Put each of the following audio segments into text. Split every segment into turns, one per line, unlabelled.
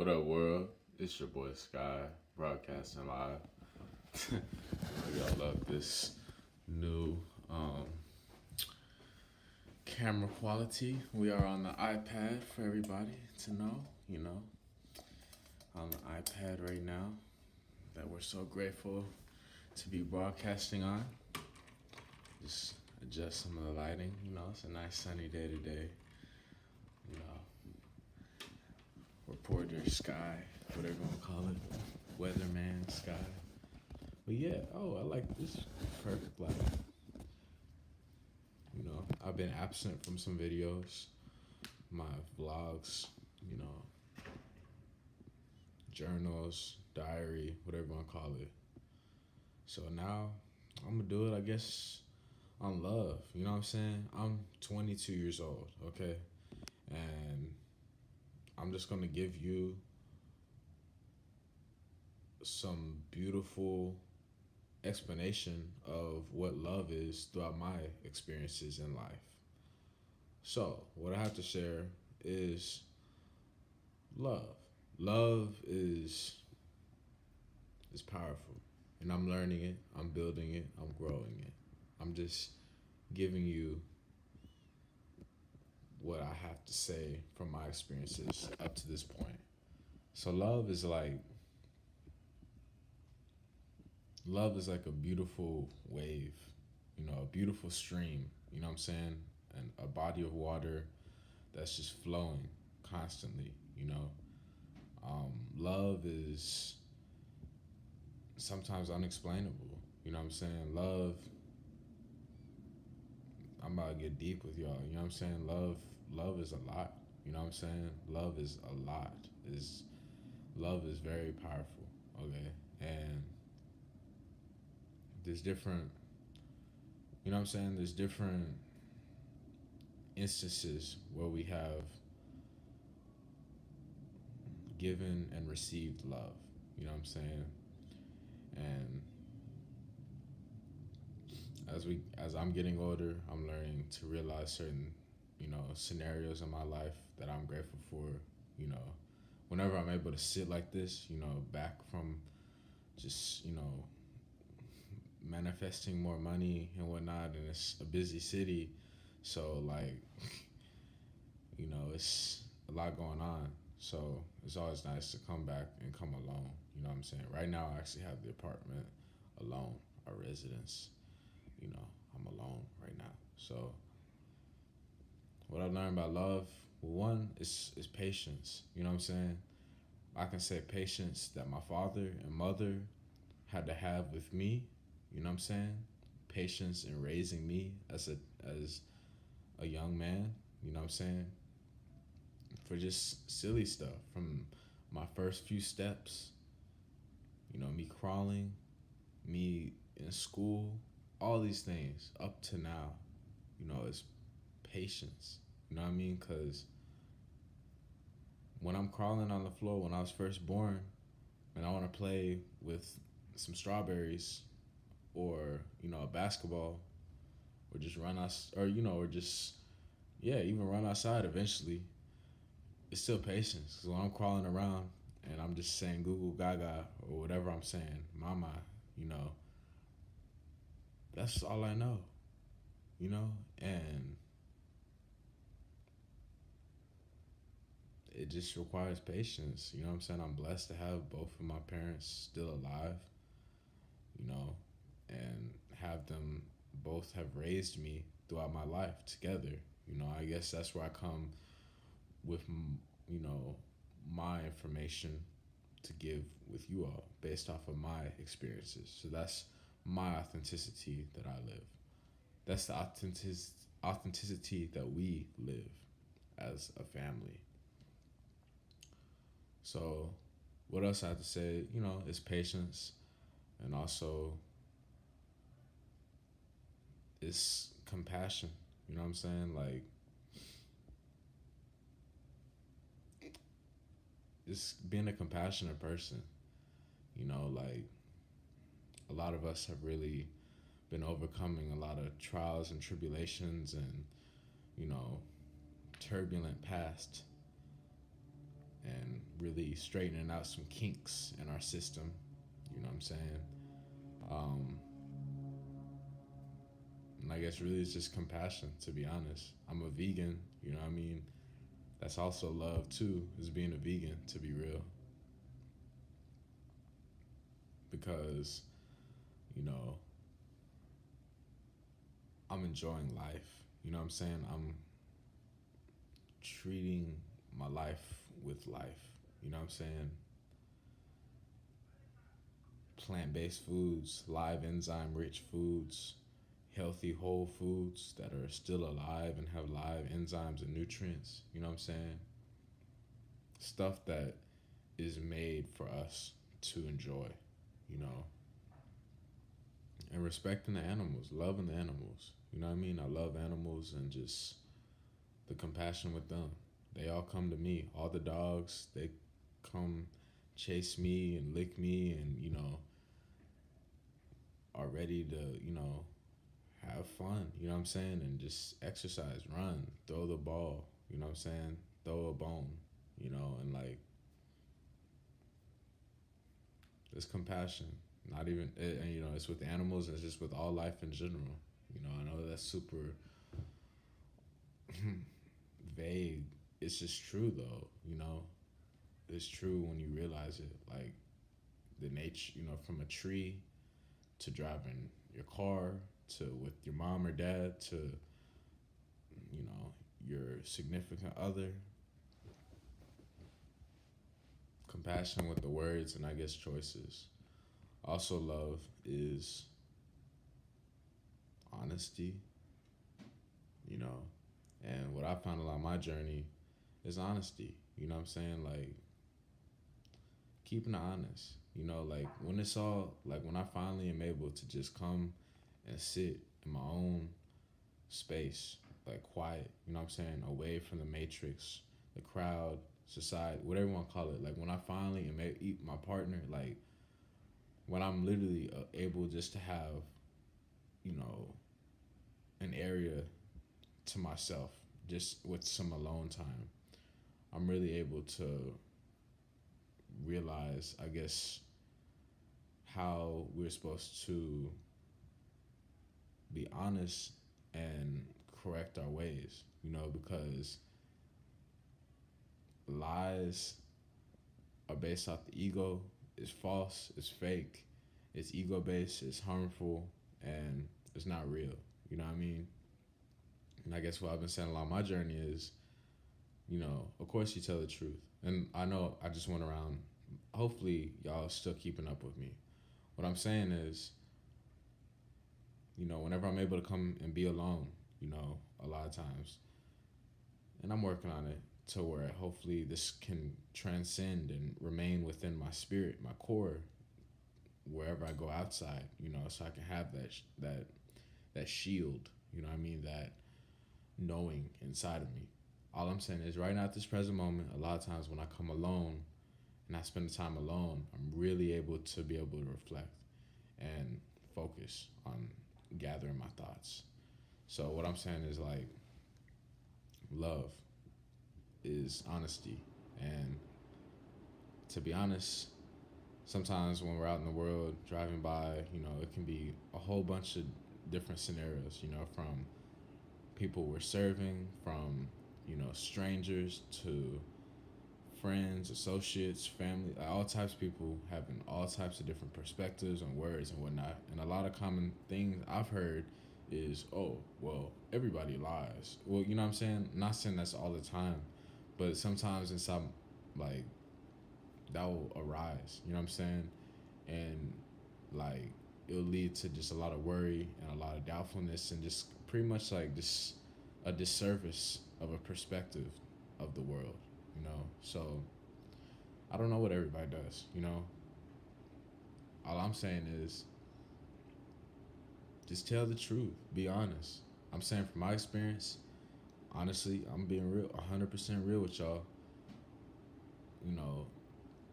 What up, world? It's your boy Sky, broadcasting live. Y'all love this new camera quality. We are on the iPad for everybody to know, on the iPad right now that we're so grateful to be broadcasting on. Just adjust some of the lighting, it's a nice sunny day today. You know, reporter Sky, whatever you want to call it, weatherman Sky. But yeah, I like this perfect light. I've been absent from some videos, my vlogs, journals, diary, whatever you want to call it. So now I'm gonna do it, I guess, on love. You know what I'm saying? I'm 22 years old, okay? And I'm just gonna give you some beautiful explanation of what love is throughout my experiences in life. So, what I have to share is love. Love is powerful, and I'm learning it, I'm building it, I'm growing it. I'm just giving you what I have to say from my experiences up to this point. So love is like a beautiful wave, a beautiful stream, you know what I'm saying? And a body of water that's just flowing constantly, Love is sometimes unexplainable, you know what I'm saying? I'm about to get deep with y'all, you know what I'm saying? Love is a lot, you know what I'm saying? Love is a lot. Love is very powerful, okay? And there's different, you know what I'm saying? There's different instances where we have given and received love, you know what I'm saying? And as I'm getting older, I'm learning to realize certain, scenarios in my life that I'm grateful for, you know, whenever I'm able to sit like this, back from just, manifesting more money and whatnot, and it's a busy city, so like, it's a lot going on. So it's always nice to come back and come alone. You know what I'm saying? Right now, I actually have the apartment alone, a residence. I'm alone right now. So what I've learned about love, well, one is patience. You know what I'm saying? I can say patience that my father and mother had to have with me. You know what I'm saying? Patience in raising me as a young man. You know what I'm saying? For just silly stuff from my first few steps. Me crawling, me in school, all these things up to now. It's patience. You know what I mean? Because when I'm crawling on the floor when I was first born, and I want to play with some strawberries, or a basketball, or just run us, or just even run outside eventually. It's still patience. Because when I'm crawling around and I'm just saying Google Gaga or whatever I'm saying, Mama, you know, that's all I know, and it just requires patience. You know what I'm saying? I'm blessed to have both of my parents still alive, you know, and have them both have raised me throughout my life together. I guess that's where I come with, my information to give with you all based off of my experiences. So that's my authenticity that I live. That's the authenticity that we live as a family. So what else I have to say, is patience, and also it's compassion. You know what I'm saying? Like, it's being a compassionate person. Like, a lot of us have really been overcoming a lot of trials and tribulations and, you know, turbulent past. And really straightening out some kinks in our system. You know what I'm saying? Um, and I guess really it's just compassion, to be honest. I'm a vegan, you know what I mean? That's also love too, is being a vegan, to be real. Because, you know, I'm enjoying life. You know what I'm saying? I'm treating my life with life. You know what I'm saying? Plant based foods, live enzyme rich foods, healthy whole foods that are still alive and have live enzymes and nutrients. You know what I'm saying? Stuff that is made for us to enjoy, you know, and respecting the animals, loving the animals. You know what I mean? I love animals and just the compassion with them. They all come to me. All the dogs, they come chase me and lick me and, you know, are ready to, you know, have fun, you know what I'm saying? And just exercise, run, throw the ball, you know what I'm saying? Throw a bone, you know, and like, it's compassion. Not even, and you know, it's with animals, it's just with all life in general. You know, I know that's super vague. It's just true though, you know? It's true when you realize it. Like, the nature, you know, from a tree to driving your car to with your mom or dad to, you know, your significant other. Compassion with the words and I guess choices. Also, love is honesty, you know. And what I found along my journey is honesty. You know what I'm saying? Like, keeping it honest. You know, like when it's all, like when I finally am able to just come and sit in my own space, like quiet, you know what I'm saying? Away from the matrix, the crowd, society, whatever you want to call it. Like when I finally am eat my partner, like when I'm literally able just to have, you know, an area to myself, just with some alone time, I'm really able to realize, I guess, how we're supposed to be honest and correct our ways, you know, because lies are based off the ego, it's false, it's fake, it's ego based, it's harmful, and it's not real. You know what I mean? And I guess what I've been saying along my journey is, you know, of course you tell the truth. And I know I just went around, hopefully y'all still keeping up with me. What I'm saying is, you know, whenever I'm able to come and be alone, you know, a lot of times, and I'm working on it to where hopefully this can transcend and remain within my spirit, my core, wherever I go outside, you know, so I can have that shield, you know what I mean, that knowing inside of me. All I'm saying is right now at this present moment, a lot of times when I come alone and I spend the time alone, I'm really able to be able to reflect and focus on gathering my thoughts. So what I'm saying is like love is honesty. And to be honest, sometimes when we're out in the world driving by, you know, it can be a whole bunch of different scenarios, you know, from people we're serving, from, you know, strangers to friends, associates, family, all types of people having all types of different perspectives and words and whatnot. And a lot of common things I've heard is, oh, well, everybody lies. Well, you know what I'm saying? I'm not saying that's all the time, but sometimes in some, like, that will arise, you know what I'm saying? And, like, it'll lead to just a lot of worry and a lot of doubtfulness and just pretty much like just a disservice of a perspective of the world, you know? So I don't know what everybody does, you know? All I'm saying is just tell the truth, be honest. I'm saying from my experience, honestly, I'm being real, 100% real with y'all. You know,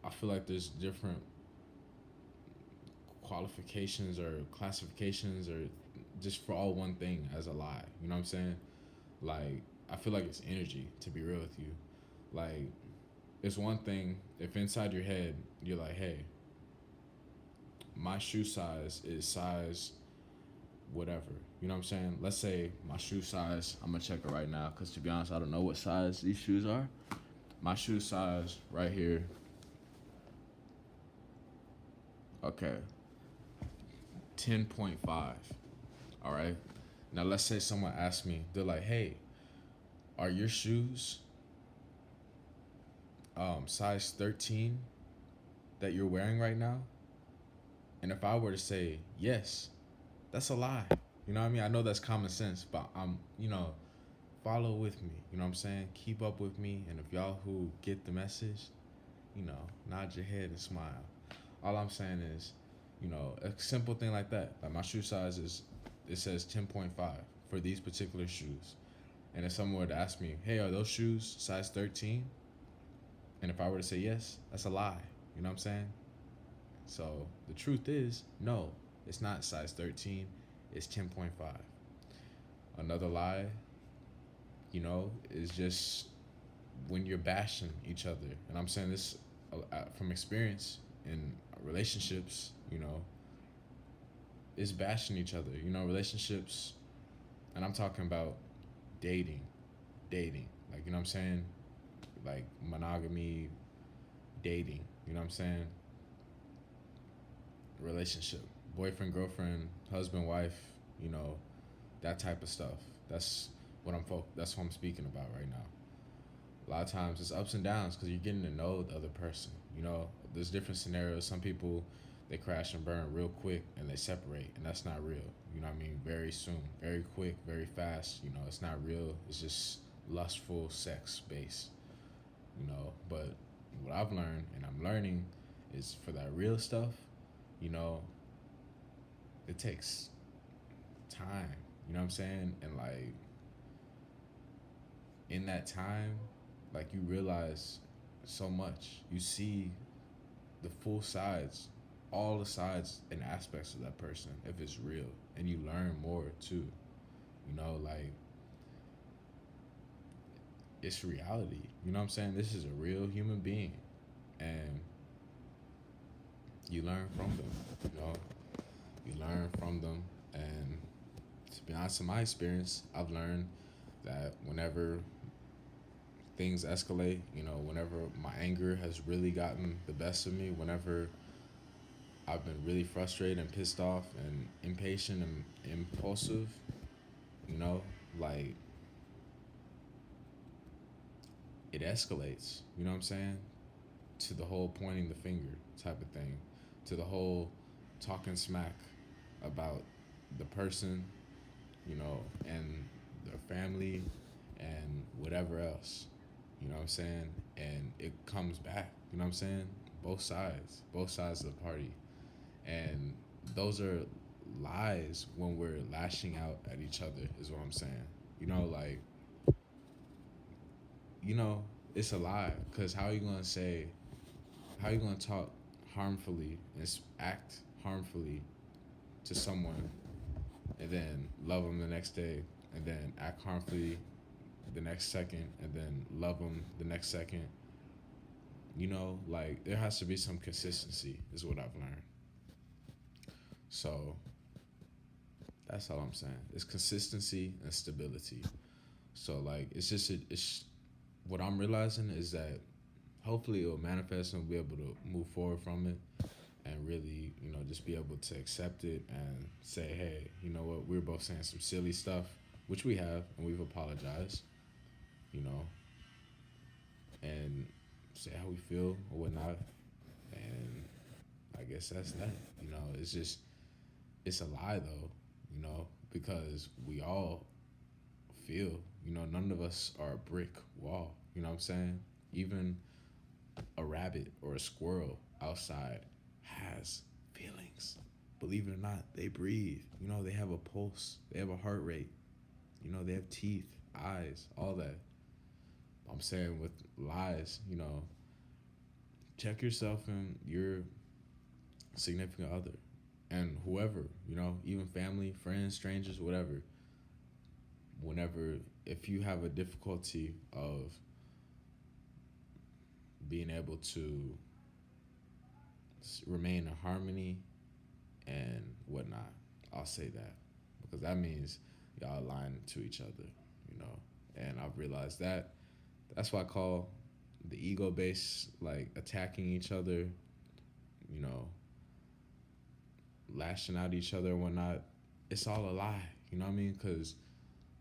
I feel like there's different qualifications or classifications or just for all one thing as a lie. You know what I'm saying? Like, I feel like it's energy, to be real with you. Like, it's one thing if inside your head you're like, hey, my shoe size is size whatever. You know what I'm saying? Let's say my shoe size, I'm gonna check it right now because to be honest, I don't know what size these shoes are. My shoe size right here, okay, 10.5. All right. Now let's say someone asks me, they're like, hey, are your shoes size 13 that you're wearing right now? And if I were to say yes, that's a lie. You know what I mean? I know that's common sense, but follow with me. You know what I'm saying? Keep up with me. And if y'all who get the message, nod your head and smile. All I'm saying is, a simple thing like that. Like my shoe size it says 10.5 for these particular shoes. And if someone were to ask me, hey, are those shoes size 13? And if I were to say yes, that's a lie. You know what I'm saying? So the truth is, no, it's not size 13, it's 10.5. Another lie, is just when you're bashing each other. And I'm saying this from experience in relationships, is bashing each other. Relationships, and I'm talking about dating, like, you know what I'm saying? Like monogamy, dating, you know what I'm saying? Relationship, boyfriend, girlfriend, husband, wife, you know, that type of stuff. That's that's what I'm speaking about right now. A lot of times it's ups and downs because you're getting to know the other person. There's different scenarios. Some people, they crash and burn real quick and they separate, and that's not real. You know what I mean? Very soon, very quick, very fast. It's not real. It's just lustful sex based. But what I've learned and I'm learning is for that real stuff, you know, it takes time. You know what I'm saying? And like in that time, like you realize so much. You see the full sides, all the sides and aspects of that person if it's real, and you learn more too. Like it's reality. You know what I'm saying? This is a real human being, and you learn from them. You learn from them, and to be honest, in my experience, I've learned that whenever things escalate, whenever my anger has really gotten the best of me, whenever I've been really frustrated and pissed off and impatient and impulsive, like it escalates, you know what I'm saying? To the whole pointing the finger type of thing, to the whole talking smack about the person, and their family and whatever else, you know what I'm saying? And it comes back, you know what I'm saying? Both sides of the party. And those are lies when we're lashing out at each other, is what I'm saying. Like, you know, it's a lie. Because how you going to talk harmfully and act harmfully to someone and then love them the next day and then act harmfully the next second and then love them the next second? Like there has to be some consistency, is what I've learned. So that's all I'm saying. It's consistency and stability. So like it's what I'm realizing is that hopefully it will manifest and we'll be able to move forward from it and really, just be able to accept it and say, hey, you know what, we're both saying some silly stuff, which we have, and we've apologized, you know, and say how we feel or whatnot. And I guess that's that. It's a lie though, because we all feel, none of us are a brick wall, you know what I'm saying? Even a rabbit or a squirrel outside has feelings. Believe it or not, they breathe. They have a pulse. They have a heart rate. They have teeth, eyes, all that. I'm saying with lies, check yourself and your significant other and whoever, even family, friends, strangers, whatever. Whenever, if you have a difficulty of being able to remain in harmony and whatnot. I'll say that because that means y'all align to each other, you know. And I've realized that that's why I call the ego base like attacking each other, you know, lashing out at each other and whatnot. It's all a lie, you know what I mean? Because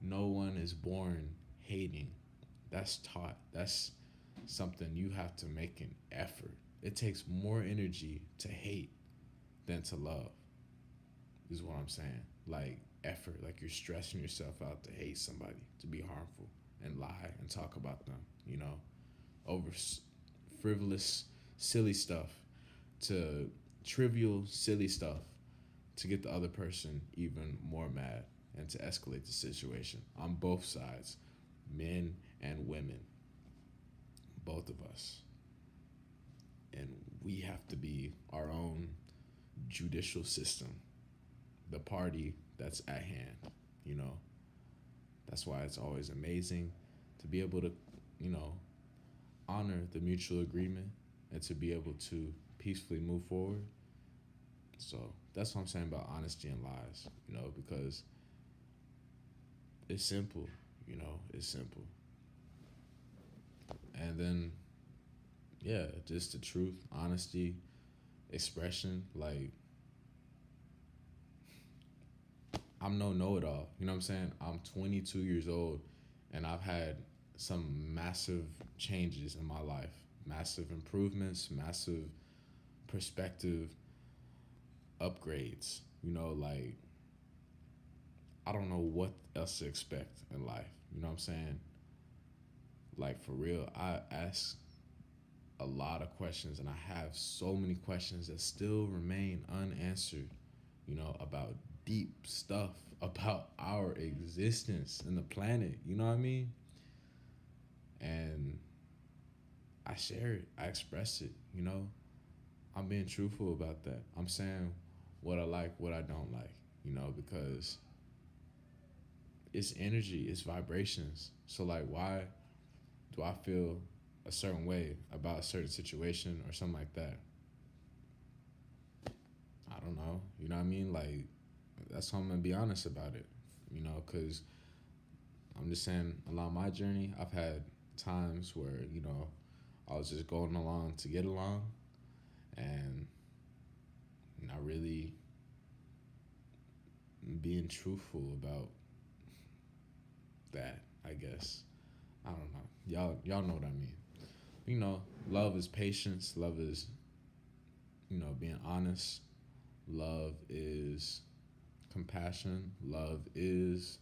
no one is born hating. That's taught. That's something you have to make an effort. It takes more energy to hate than to love, is what I'm saying. Like effort, like you're stressing yourself out to hate somebody, to be harmful and lie and talk about them, you know, over frivolous, silly stuff to trivial, silly stuff to get the other person even more mad and to escalate the situation on both sides, men and women, both of us. And we have to be our own judicial system, the party that's at hand, you know. That's why it's always amazing to be able to, you know, honor the mutual agreement and to be able to peacefully move forward. So that's what I'm saying about honesty and lies, you know, because it's simple, you know, it's simple. And then, yeah, just the truth, honesty, expression. Like, I'm no know it all, you know what I'm saying? I'm 22 years old and I've had some massive changes in my life, massive improvements, massive perspective upgrades, you know, like I don't know what else to expect in life. You know what I'm saying? Like for real, I ask a lot of questions and I have so many questions that still remain unanswered, you know, about deep stuff about our existence in the planet, you know what I mean? And I share it, I express it, you know? I'm being truthful about that. I'm saying what I like, what I don't like, you know, because it's energy, it's vibrations. So like why do I feel a certain way about a certain situation or something like that? I don't know. You know what I mean? Like that's how I'm gonna be honest about it. You know, because I'm just saying along my journey, I've had times where you know I was just going along to get along, and not really being truthful about that. I guess I don't know. Y'all know what I mean. You know, love is patience. Love is you know being honest. Love is compassion. Love is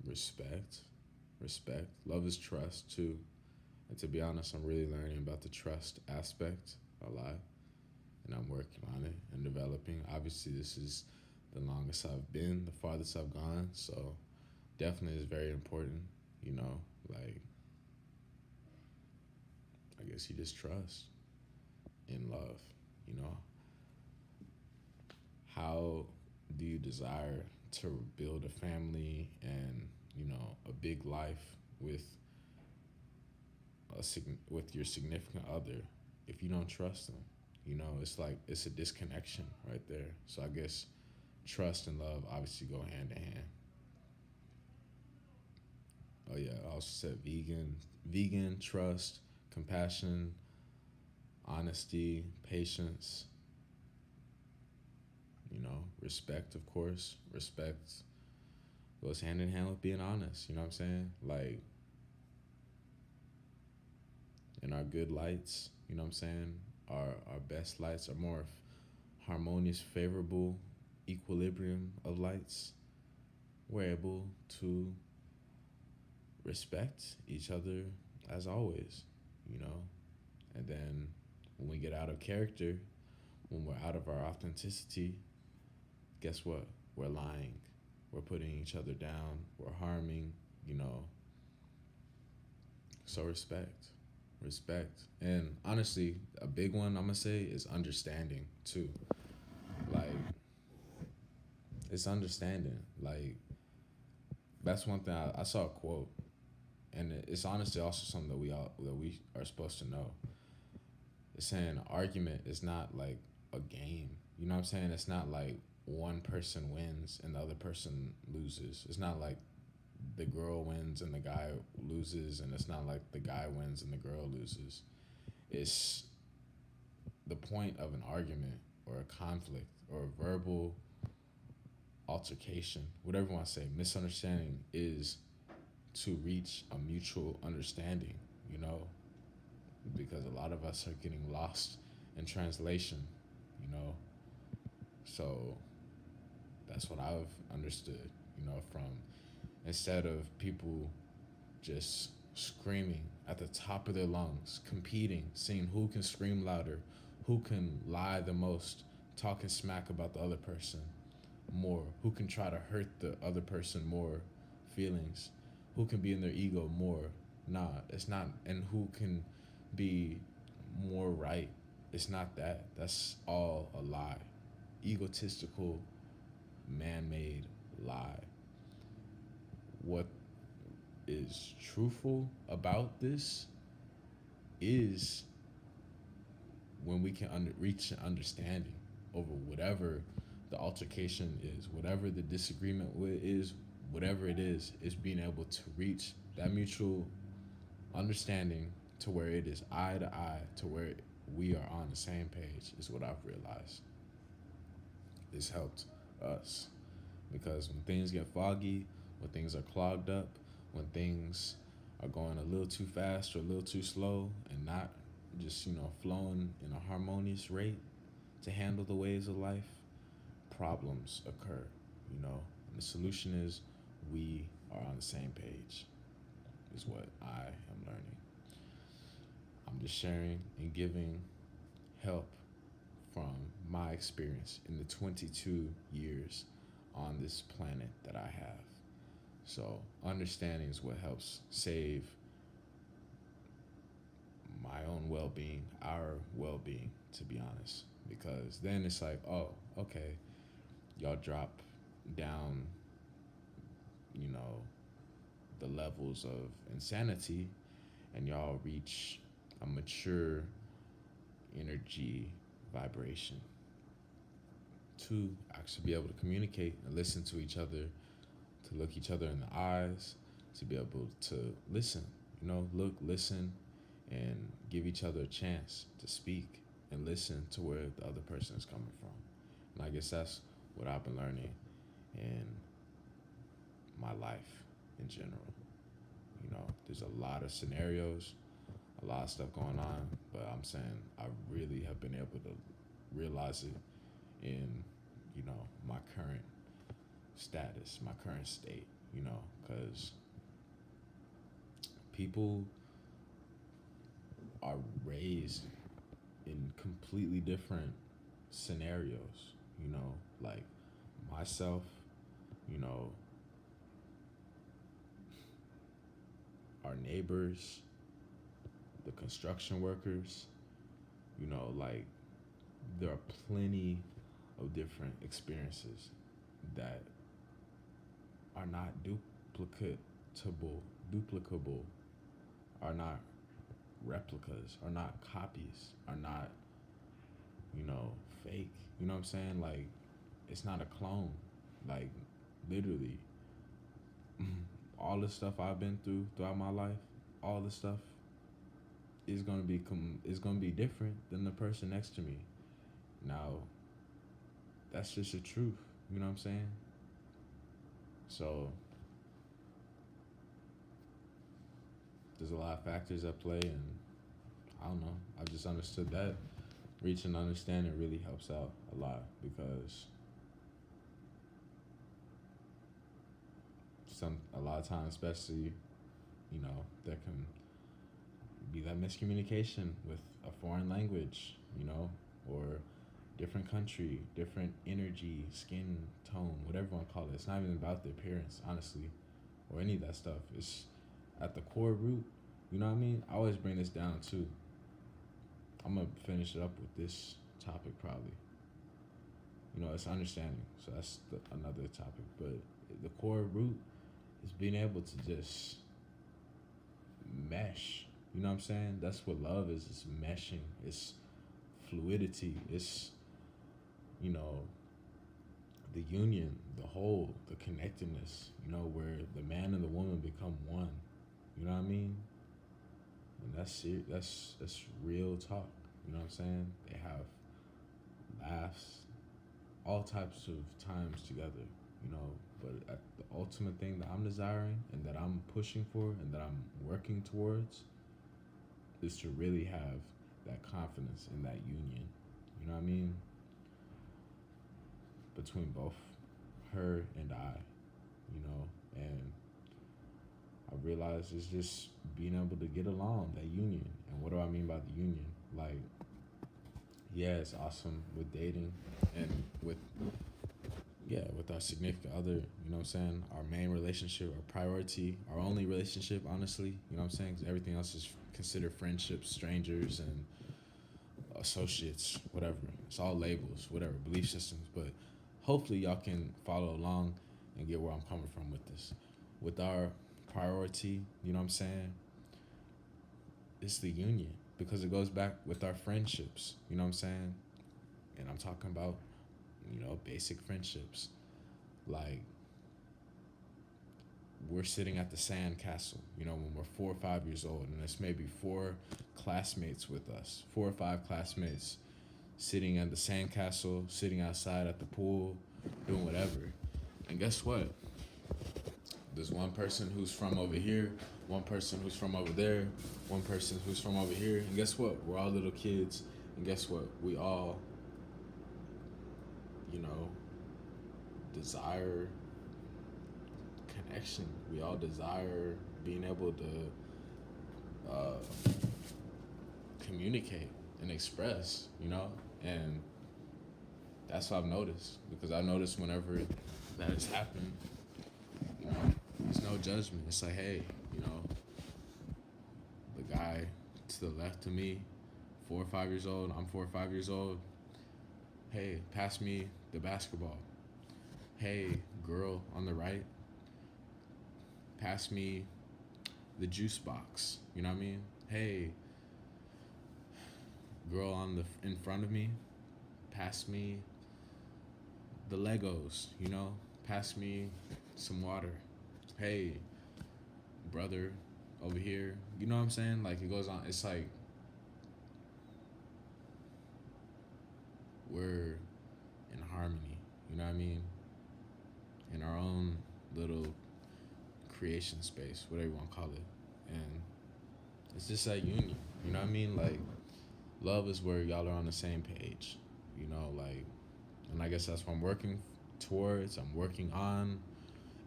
respect. Respect. Love is trust too. And to be honest, I'm really learning about the trust aspect a lot, and I'm working on it and developing. Obviously, this is the longest I've been, the farthest I've gone. So definitely is very important. You know, like I guess you just trust in love. You know, how do you desire to build a family and you know a big life with with your significant other if you don't trust them? You know, it's like it's a disconnection right there. So I guess trust and love obviously go hand in hand. Oh yeah, I also said vegan, trust, compassion, honesty, patience, you know, respect of course. Respect goes hand in hand with being honest, you know what I'm saying? Like in our good lights, you know what I'm saying? Our best lights are more harmonious, favorable equilibrium of lights. We're able to respect each other as always, you know? And then when we get out of character, when we're out of our authenticity, guess what? We're lying. We're putting each other down. We're harming, you know. So respect. Respect. And honestly, a big one I'm gonna say is understanding too. Like it's understanding. Like That's one thing I saw a quote, and it's honestly also something that we are supposed to know. It's saying an argument is not like a game. You know what I'm saying? It's not like one person wins and the other person loses. It's not like the girl wins and the guy loses, and it's not like the guy wins and the girl loses. It's the point of an argument or a conflict or a verbal altercation, whatever you want to say, misunderstanding is to reach a mutual understanding, you know, because a lot of us are getting lost in translation, you know. So that's what I've understood, you know, from instead of people just screaming at the top of their lungs, competing, seeing who can scream louder, who can lie the most, talking smack about the other person more, who can try to hurt the other person more feelings, who can be in their ego more. Nah, it's not, and who can be more right. It's not that. That's all a lie. Egotistical, man made lie. What is truthful about this is when we can reach an understanding over whatever the altercation is, whatever the disagreement is, whatever it is being able to reach that mutual understanding to where it is eye to eye, to where we are on the same page, is what I've realized. This helped us because when things get foggy, when things are clogged up, when things are going a little too fast or a little too slow and not just, you know, flowing in a harmonious rate to handle the waves of life, problems occur, you know. And the solution is we are on the same page, is what I am learning. I'm just sharing and giving help from my experience in the 22 years on this planet that I have. So, understanding is what helps save my own well being, our well being, to be honest. Because then it's like, oh, okay, y'all drop down, you know, the levels of insanity and y'all reach a mature energy vibration to actually be able to communicate and listen to each other, to look each other in the eyes, to be able to listen, you know, look, listen, and give each other a chance to speak and listen to where the other person is coming from. And I guess that's what I've been learning in my life in general. You know, there's a lot of scenarios, a lot of stuff going on, but I'm saying I really have been able to realize it in, you know, my current status, my current state, you know, because people are raised in completely different scenarios, you know, like myself, you know, our neighbors, the construction workers, you know, like there are plenty of different experiences that are not duplicable, are not replicas, are not copies, are not, you know, fake. You know what I'm saying? Like, it's not a clone. Like, literally, all the stuff I've been through throughout my life, all the stuff is gonna be different than the person next to me. Now, that's just the truth. You know what I'm saying? So there's a lot of factors at play, and I don't know. I just understood that reaching understanding really helps out a lot because a lot of times, especially, you know, there can be that miscommunication with a foreign language, you know, or different country, different energy, skin tone, whatever you want to call it. It's not even about the appearance, honestly, or any of that stuff. It's at the core root. You know what I mean? I always bring this down too. I'm gonna finish it up with this topic probably. You know, it's understanding. So that's another topic. But the core root It's being able to just mesh. You know what I'm saying? That's what love is. It's meshing. It's fluidity. It's, you know, the union, the whole, the connectedness, you know, where the man and the woman become one. You know what I mean? And that's real talk. You know what I'm saying? They have laughs, all types of times together, you know. But the ultimate thing that I'm desiring and that I'm pushing for and that I'm working towards is to really have that confidence in that union. You know what I mean? Between both her and I, you know, and I realized it's just being able to get along, that union. And what do I mean by the union? Like, yeah, it's awesome with dating and with, yeah, with our significant other, you know what I'm saying? Our main relationship, our priority, our only relationship, honestly, you know what I'm saying? 'Cause everything else is considered friendships, strangers, and associates, whatever. It's all labels, whatever, belief systems. But hopefully y'all can follow along and get where I'm coming from with this. With our priority, you know what I'm saying? It's the union because it goes back with our friendships, you know what I'm saying? And I'm talking about, you know, basic friendships. Like, we're sitting at the sand castle, you know, when we're 4 or 5 years old, and it's maybe four classmates with us, 4 or 5 classmates sitting at the sand castle, sitting outside at the pool, doing whatever. And guess what? There's one person who's from over here, one person who's from over there, one person who's from over here, and guess what? We're all little kids, and guess what? We all, you know, desire connection. We all desire being able to communicate and express, you know? And that's what I've noticed because I noticed whenever that has happened, you know, there's no judgment. It's like, hey, you know, the guy to the left of me, 4 or 5 years old, I'm 4 or 5 years old. Hey, pass me the basketball. Hey, girl on the right, pass me the juice box. You know what I mean? Hey, girl on the in front of me, pass me the Legos. You know, pass me some water. Hey, brother over here. You know what I'm saying? Like it goes on. It's like we're in harmony. You know what I mean? In our own little creation space, whatever you want to call it. And it's just that union. You know what I mean? Like love is where y'all are on the same page. You know, like, and I guess that's what I'm working towards. I'm working on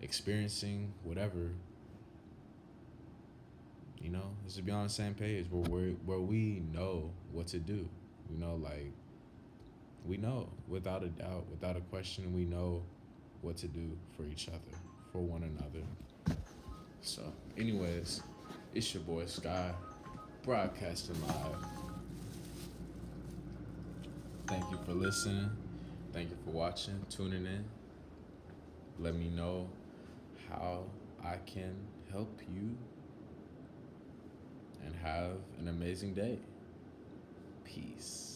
experiencing whatever. You know, is to be on the same page where we know what to do. You know, like we know without a doubt, without a question, we know what to do for each other, for one another. So, anyways, it's your boy Sky, broadcasting live. Thank you for listening. Thank you for watching, tuning in. Let me know how I can help you and have an amazing day. Peace.